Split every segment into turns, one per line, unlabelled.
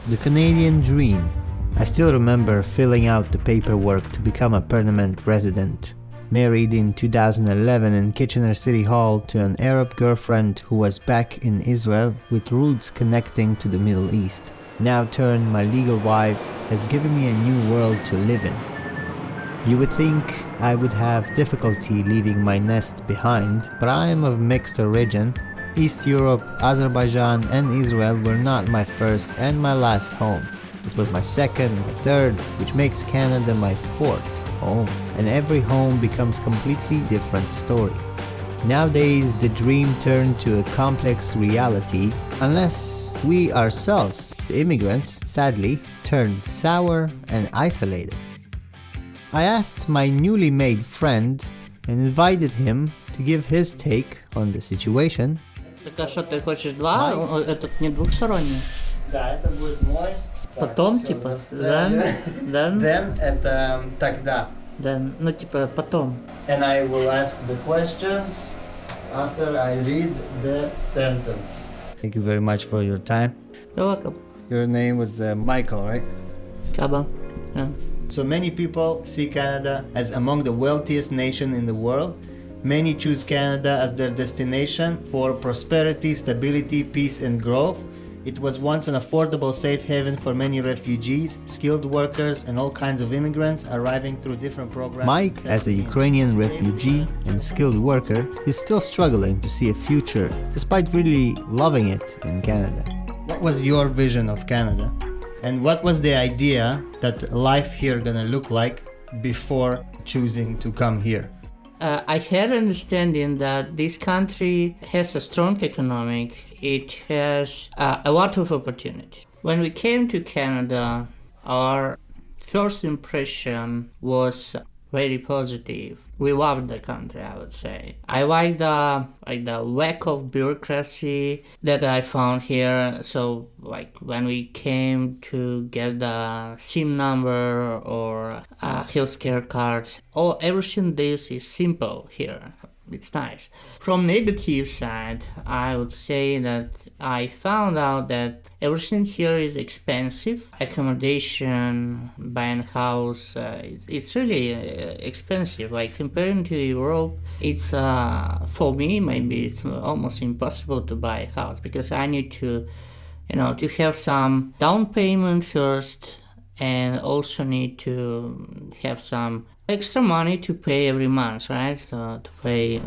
The Canadian Dream. I still remember filling out the paperwork to become a permanent resident. Married in 2011 in Kitchener City Hall to an Arab girlfriend who was back in Israel with roots connecting to the Middle East. Now turned my legal wife has given me a new world to live in. You would think I would have difficulty leaving my nest behind, but I am of mixed origin. East Europe, Azerbaijan and Israel were not my first and my last home. It was my second, my third, which makes Canada my fourth home, and every home becomes completely different story. Nowadays, the dream turned to a complex reality unless we ourselves, the immigrants, sadly, turned sour and isolated. I asked my newly made friend and invited him to give his take on the situation.
Так а что, ты хочешь два? Это не двухсторонний?
Да, это будет мой.
Потом, типа, then?
Then это тогда.
Then, ну типа, потом.
And I will ask the question after I read the sentence. Thank you very much for your time.
You're welcome.
Your name was Michael, right?
Kaba. Yeah.
So many people see Canada as among the wealthiest nations in the world. Many choose Canada as their destination for prosperity, stability, peace and growth. It was once an affordable safe haven for many refugees, skilled workers and all kinds of immigrants arriving through different programs. Mike, as a Ukrainian refugee and skilled worker, is still struggling to see a future despite really loving it in Canada. What was your vision of Canada? And what was the idea that life here gonna look like before choosing to come here?
I had understanding that this country has a strong economic. It has a lot of opportunities. When we came to Canada, our first impression was very positive. We loved the country, I would say. I like the lack of bureaucracy that I found here. So like when we came to get the SIM number or a healthcare card, everything this is simple here. It's nice. From negative side, I would say that I found out that everything here is expensive. Accommodation, buying a house, it's really expensive. Like comparing to Europe, it's for me maybe it's almost impossible to buy a house because I need to have some down payment first, and also need to have some extra money to pay every month, right? To pay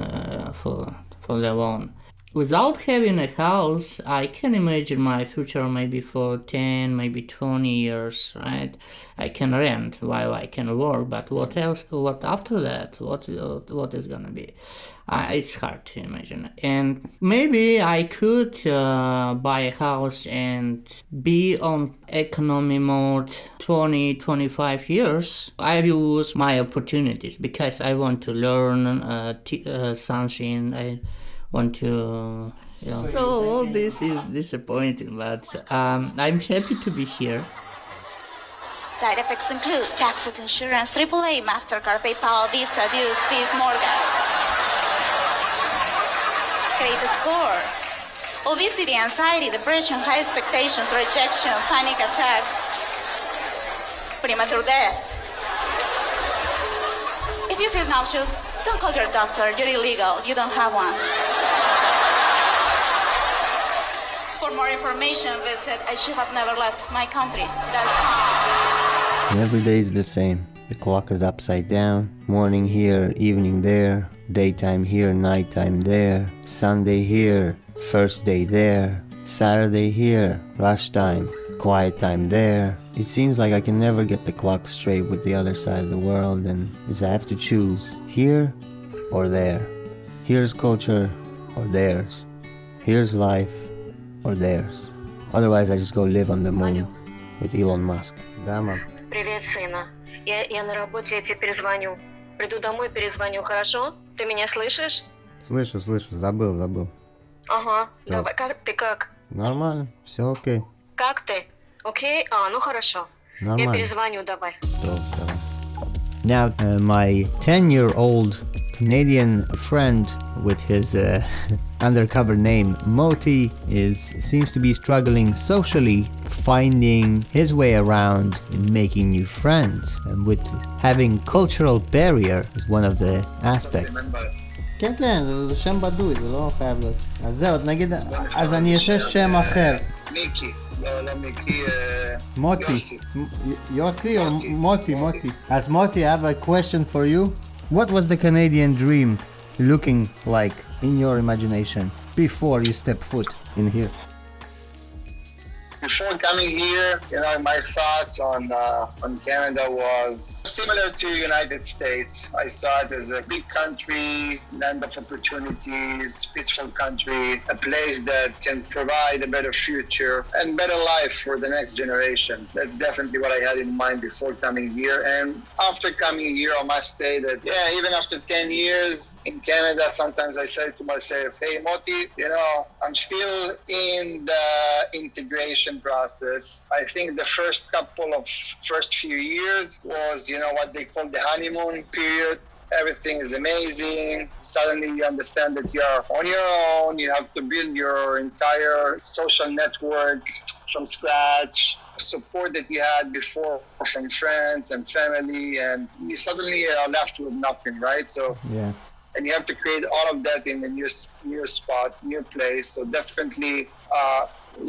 for the loan. Without having a house, I can imagine my future maybe for 10, maybe 20 years, right? I can rent while I can work, but what else? What after that? What is gonna be? It's hard to imagine. And maybe I could buy a house and be on economy mode 20, 25 years. I will lose my opportunities because I want to learn something. I want to, So all this is disappointing, but I'm happy to be here.
Side effects include taxes, insurance, AAA, MasterCard, PayPal, Visa, dues, fees, mortgage. Credit score. Obesity, anxiety, depression, high expectations, rejection, panic attack, premature death. If you feel nauseous, don't call your doctor. You're illegal. You don't have one. For more information, visit IshouldHaveNeverLeftMyCountry.com.
Every day is the same. The clock is upside down. Morning here, evening there. Daytime here, nighttime there. Sunday here, first day there. Saturday here, rush time. Quiet time there. It seems like I can never get the clock straight with the other side of the world, and I have to choose here or there. Here's culture or theirs. Here's life or theirs. Otherwise, I just go live on the moon with Elon Musk. Да, мам.
Привет, сына. Я на работе, я тебе перезвоню. Приду домой, перезвоню, хорошо? Ты меня слышишь?
Слышу, забыл.
Ага,
Да.
давай, ты как?
Нормально, все окей.
Как ты? Окей? Ну хорошо.
Нормально.
Я перезвоню, давай.
Давай. Now, my 10-year-old Canadian friend with his undercover name Moti seems to be struggling socially finding his way around in making new friends, and with having cultural barrier is one of the aspects.
כן, כן, זה שם בדוי, זה לא חייב להיות. אז זהו, נגיד, אז אני אעשה שם אחר.
מיקי, לא מיקי,
מוטי. יוסי או מוטי?
As Moti, I have a question for you. What was the Canadian dream looking like in your imagination before you step foot in here?
Before coming here, my thoughts on Canada was similar to United States. I saw it as a big country, land of opportunities, peaceful country, a place that can provide a better future and better life for the next generation. That's definitely what I had in mind before coming here. And after coming here, I must say that, even after 10 years in Canada, sometimes I say to myself, hey, Moti, I'm still in the integration process. I think the first few years was, what they call the honeymoon period. Everything is amazing. Suddenly you understand that you are on your own. You have to build your entire social network from scratch. Support that you had before from friends and family, and you suddenly are left with nothing, right? So
Yeah.
and you have to create all of that in a new spot, new place. So definitely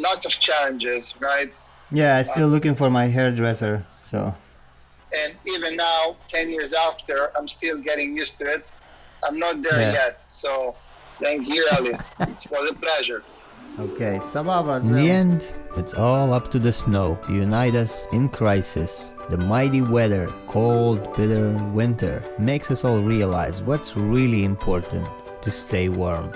lots of challenges, right?
Yeah, I'm still looking for my hairdresser, so.
And even now, 10 years after, I'm still getting used to it. I'm not there yet. So thank you, Ali. It was a pleasure.
Okay.
סבבה,
In the
זהו.
end, it's all up to the snow to unite us in crisis. The mighty weather, cold, bitter winter, makes us all realize what's really important: to stay warm.